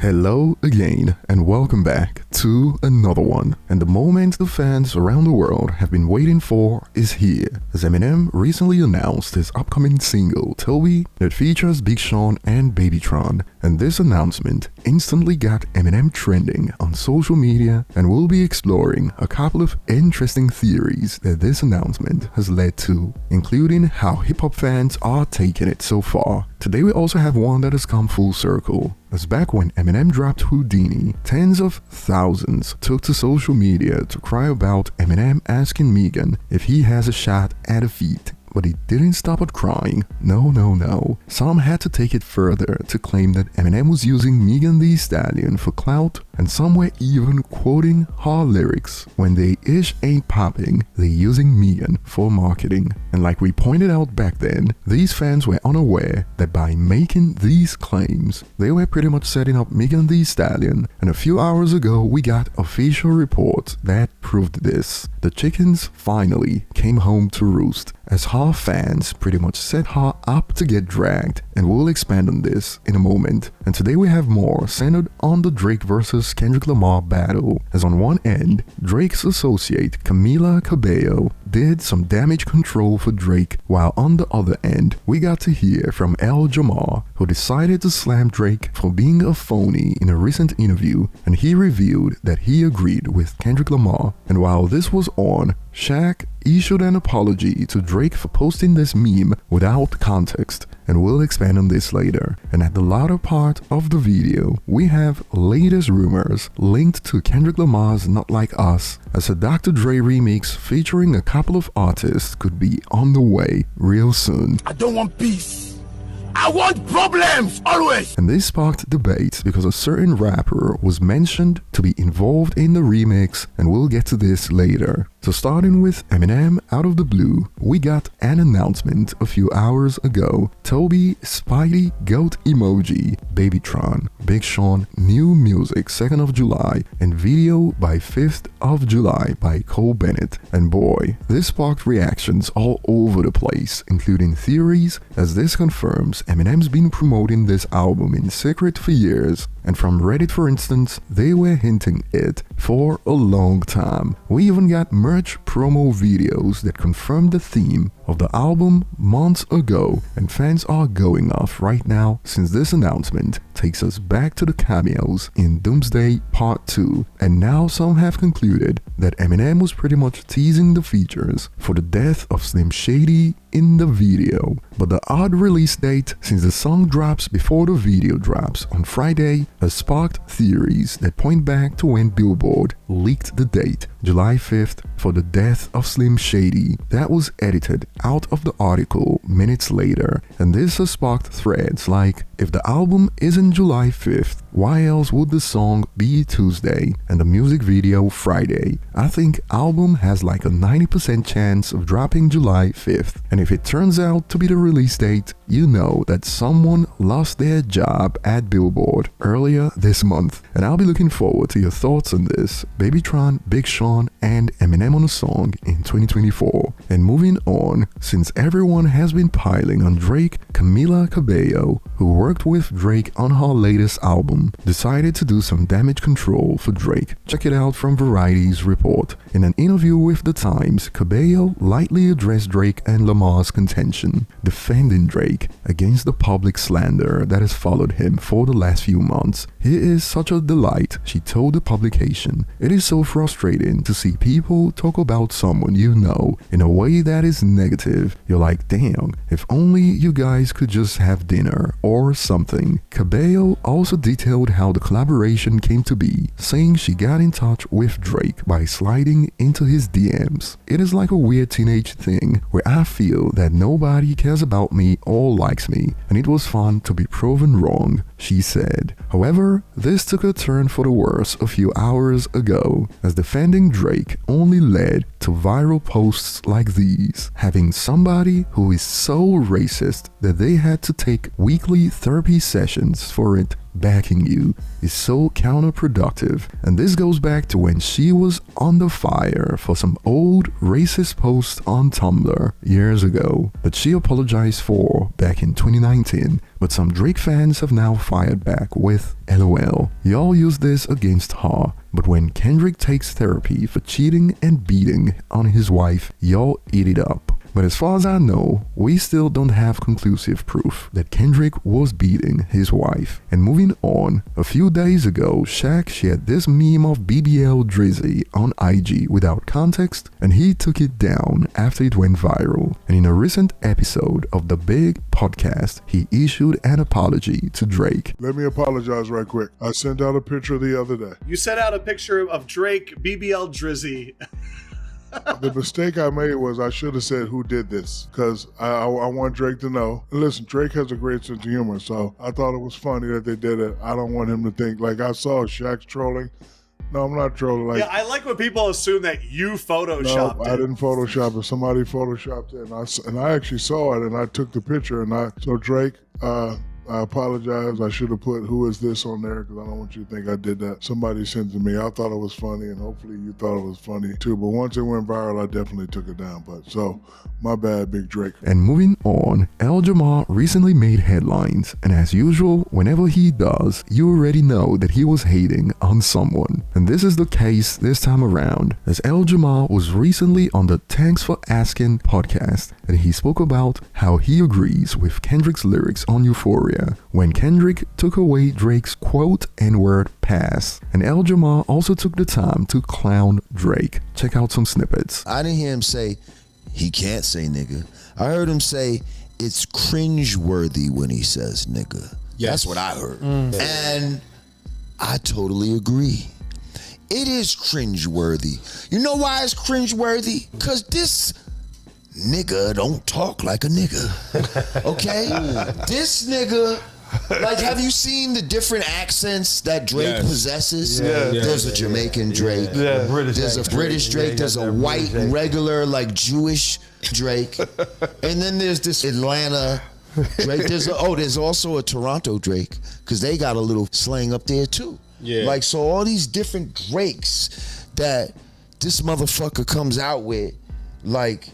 Hello again and welcome back to another one. And the moment the fans around the world have been waiting for is here, as Eminem recently announced his upcoming single Tobey that features Big Sean and Babytron. And this announcement instantly got Eminem trending on social media, and we'll be exploring a couple of interesting theories that this announcement has led to, including how hip-hop fans are taking it so far. Today we also have one that has come full circle, as back when Eminem dropped Houdini, tens of thousands took to social media to cry about Eminem asking Megan if he has a shot at a feat. But he didn't stop at crying. No. Some had to take it further to claim that Eminem was using Megan Thee Stallion for clout, and some were even quoting her lyrics. When they ish ain't popping, they're using Megan for marketing. And like we pointed out back then, these fans were unaware that by making these claims, they were pretty much setting up Megan Thee Stallion. And a few hours ago, we got official reports that proved this. The chickens finally came home to roost, as her fans pretty much set her up to get dragged, and we'll expand on this in a moment. And today we have more centered on the Drake versus Kendrick Lamar battle, as on one end, Drake's associate Camila Cabello did some damage control for Drake, while on the other end, we got to hear from Jamar, who decided to slam Drake for being a phony in a recent interview, and he revealed that he agreed with Kendrick Lamar. And while this was on, Shaq issued an apology to Drake for posting this meme without context, and we'll expand on this later. And at the latter part of the video, we have latest rumors linked to Kendrick Lamar's Not Like Us, as a Dr. Dre remix featuring a couple of artists could be on the way real soon. I don't want peace. I want problems, always! And this sparked debate because a certain rapper was mentioned to be involved in the remix, and we'll get to this later. So starting with Eminem out of the blue, we got an announcement a few hours ago. Tobey, Spidey, Goat Emoji, Babytron, Big Sean, new music 2nd of July, and video by 5th of July by Cole Bennett. And boy, this sparked reactions all over the place, including theories, as this confirms Eminem's been promoting this album in secret for years. And from Reddit, for instance, they were hinting it for a long time. We even got merch promo videos that confirmed the theme of the album months ago, and fans are going off right now since this announcement takes us back to the cameos in Doomsday Part 2, and now some have concluded that Eminem was pretty much teasing the features for the death of Slim Shady in the video. But the odd release date, since the song drops before the video drops on Friday, has sparked theories that point back to when Billboard leaked the date, July 5th, for the death of Slim Shady. That was edited out of the article minutes later, and this has sparked threads like, if the album isn't July 5th, why else would the song be Tuesday and the music video Friday? I think album has like a 90% chance of dropping July 5th, and if it turns out to be the release date, you know that someone lost their job at Billboard earlier this month. And I'll be looking forward to your thoughts on this, Babytron, Big Sean, and Eminem on a song in 2024. And moving on, since everyone has been piling on Drake, Camila Cabello, who worked with Drake on her latest album, decided to do some damage control for Drake. Check it out from Variety's report. In an interview with The Times, Cabello lightly addressed Drake and Lamar's contention, defending Drake against the public slander that has followed him for the last few months. He is such a delight, she told the publication. It is so frustrating to see people talk about someone you know in a way that is negative. You're like, damn, if only you guys could just have dinner or something. Cabello also detailed how the collaboration came to be, saying she got in touch with Drake by sliding into his DMs. It is like a weird teenage thing where I feel that nobody cares about me or likes me, and it was fun to be proven wrong, she said. However, this took a turn for the worse a few hours ago, as defending Drake only led to viral posts like these, having somebody who is so racist that they had to take weekly therapy sessions for it backing you is so counterproductive. And this goes back to when she was under fire for some old racist posts on Tumblr years ago that she apologized for back in 2019, but some Drake fans have now fired back with LOL. Y'all use this against her, but when Kendrick takes therapy for cheating and beating on his wife, y'all eat it up. But as far as I know, we still don't have conclusive proof that Kendrick was beating his wife. And moving on, a few days ago, Shaq shared this meme of BBL Drizzy on IG without context, and he took it down after it went viral. And in a recent episode of the Big Podcast, he issued an apology to Drake. Let me apologize right quick. I sent out a picture the other day. You sent out a picture of Drake, BBL Drizzy. The mistake I made was I should have said who did this, because I want Drake to know. Listen, Drake has a great sense of humor, so I thought it was funny that they did it. I don't want him to think, like I saw Shaq's trolling. No, I'm not trolling. Like, yeah, I like when people assume that you photoshopped no, it. I didn't Photoshop it. Somebody photoshopped it, and I actually saw it, and I took the picture, so Drake, I apologize. I should have put who is this on there because I don't want you to think I did that. Somebody sent it to me. I thought it was funny, and hopefully you thought it was funny too. But once it went viral, I definitely took it down. But so, my bad, Big Drake. And moving on, Jamar recently made headlines, and as usual, whenever he does, you already know that he was hating on someone. And this is the case this time around, as Jamar was recently on the Thanks for Asking podcast, and he spoke about how he agrees with Kendrick's lyrics on Euphoria when Kendrick took away Drake's quote N-word pass. And Jamar also took the time to clown Drake. Check out some snippets. I didn't hear him say he can't say nigga. I heard him say it's cringe-worthy when he says nigga. Yes. That's what I heard. And I totally agree. It is cringe-worthy. You know why it's cringe-worthy? Because this nigga don't talk like a nigga, okay? This nigga, like, have you seen the different accents that Drake possesses? There's a Jamaican Drake, there's a British Drake, there's a white, regular, like, Jewish Drake, and then there's this Atlanta Drake. There's also a Toronto Drake, because they got a little slang up there, too. Like, so all these different Drakes that this motherfucker comes out with, like,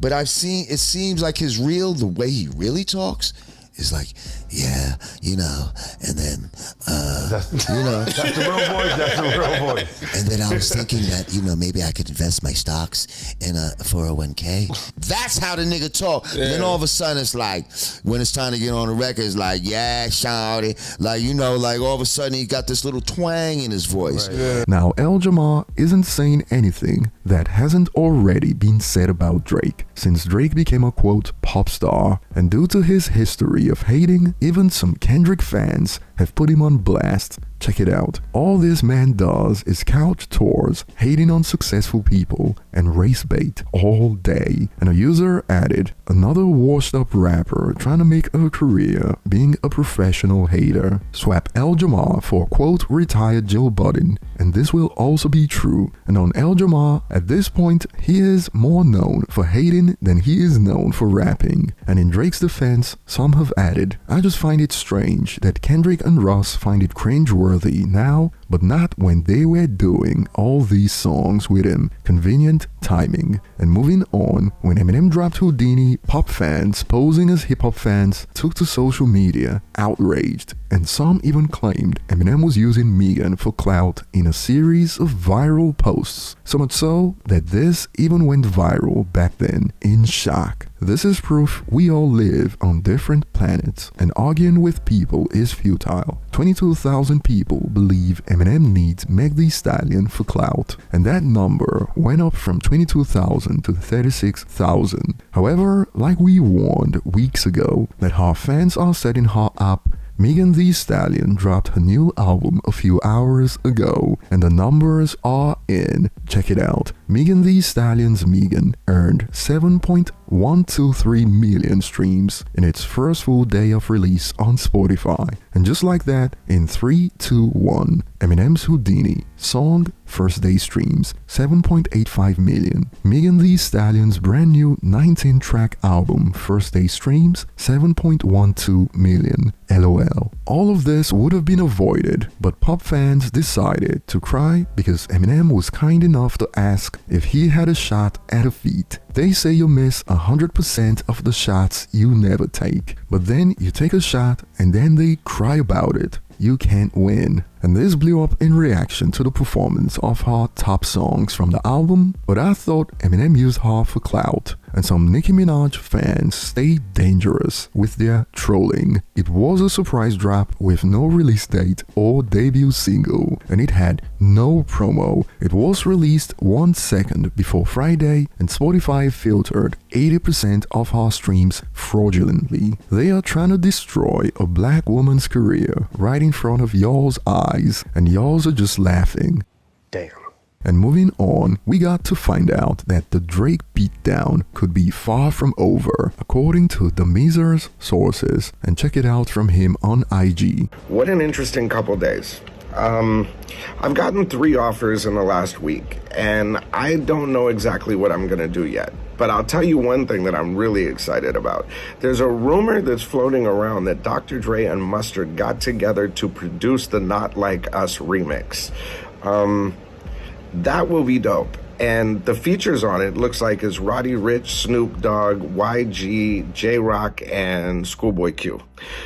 but it seems like the way he really talks is like, yeah, you know, and then, you know. That's the real voice, that's the real voice. And then I was thinking that, you know, maybe I could invest my stocks in a 401k. That's how the nigga talk. Yeah. Then all of a sudden it's like, when it's time to get on the record, it's like, yeah, shawty. Like, you know, like all of a sudden he got this little twang in his voice. Right. Yeah. Now, Jamar isn't saying anything that hasn't already been said about Drake, since Drake became a quote pop star, and due to his history of hating, even some Kendrick fans have put him on blast. Check it out. All this man does is couch tours, hating on successful people, and race bait all day. And a user added, another washed up rapper trying to make a career being a professional hater. Swap Jamar for quote retired Joe Budden, and this will also be true. And on Jamar, at this point, he is more known for hating than he is known for rapping. And in Drake's defense, some have added, I just find it strange that Kendrick and Russ find it cringeworthy now, but not when they were doing all these songs with him. Convenient timing. And moving on, when Eminem dropped Houdini, pop fans posing as hip-hop fans took to social media, outraged, and some even claimed Eminem was using Megan for clout in a series of viral posts. So much so that this even went viral back then in Shaq. This is proof we all live on different planets, and arguing with people is futile. 22,000 people believe Eminem needs Meg Thee Stallion for clout, and that number went up from 22,000 to 36,000. However, like we warned weeks ago, that her fans are setting her up, Megan Thee Stallion dropped her new album a few hours ago, and the numbers are in. Check it out. Megan Thee Stallion's Megan earned 7.123 million streams in its first full day of release on Spotify. And just like that, in 3, 2, 1, Eminem's Houdini song first day streams 7.85 million. Megan Thee Stallion's brand new 19-track album first day streams 7.12 million. LOL. All of this would have been avoided, but pop fans decided to cry because Eminem was kind enough to ask if he had a shot at a feat. They say you miss 100% of the shots you never take, but then you take a shot and then they cry about it. You can't win. And this blew up in reaction to the performance of her top songs from the album, but I thought Eminem used her for clout, and some Nicki Minaj fans stayed dangerous with their trolling. It was a surprise drop with no release date or debut single, and it had no promo. It was released 1 second before Friday, and Spotify filtered 80% of her streams fraudulently. They are trying to destroy a black woman's career right in front of y'all's eyes, and y'all's are just laughing. Damn. And moving on, we got to find out that the Drake beatdown could be far from over, according to the Deezer sources, and check it out from him on IG. What an interesting couple days. I've gotten 3 offers in the last week, and I don't know exactly what I'm gonna do yet. But I'll tell you one thing that I'm really excited about. There's a rumor that's floating around that Dr. Dre and Mustard got together to produce the Not Like Us remix. That will be dope. And the features on it looks like is Roddy Ricch, Snoop Dogg, YG, J-Rock, and Schoolboy Q.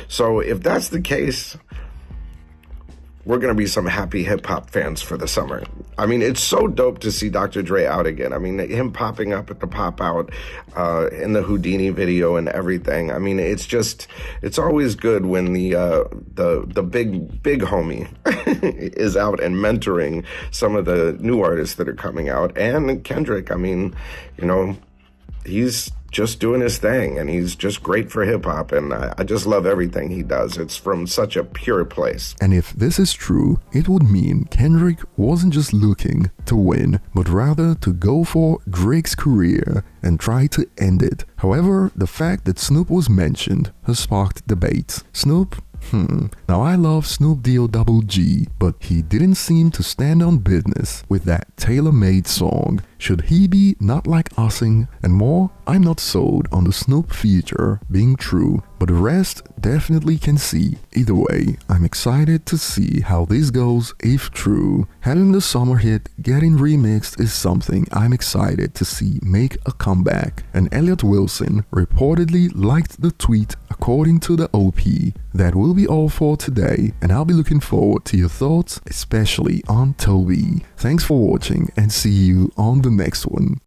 So if that's the case, we're going to be some happy hip-hop fans for the summer. I mean, it's so dope to see Dr. Dre out again. I mean, him popping up at the Pop-Out in the Houdini video and everything. I mean, it's always good when the big homie is out and mentoring some of the new artists that are coming out. And Kendrick, I mean, you know, he's just doing his thing, and he's just great for hip-hop, and I just love everything he does. It's from such a pure place. And if this is true, it would mean Kendrick wasn't just looking to win, but rather to go for Drake's career and try to end it. However, the fact that Snoop was mentioned has sparked debate. Snoop? Now I love Snoop D-O-double-G, but he didn't seem to stand on business with that tailor-made song. Should he be Not Like Using? And more, I'm not sold on the Snoop feature being true, but the rest definitely can see. Either way, I'm excited to see how this goes if true. Having the summer hit getting remixed is something I'm excited to see make a comeback. And Elliot Wilson reportedly liked the tweet according to the OP. That will be all for today, and I'll be looking forward to your thoughts, especially on Tobey. Thanks for watching, and see you on the next one.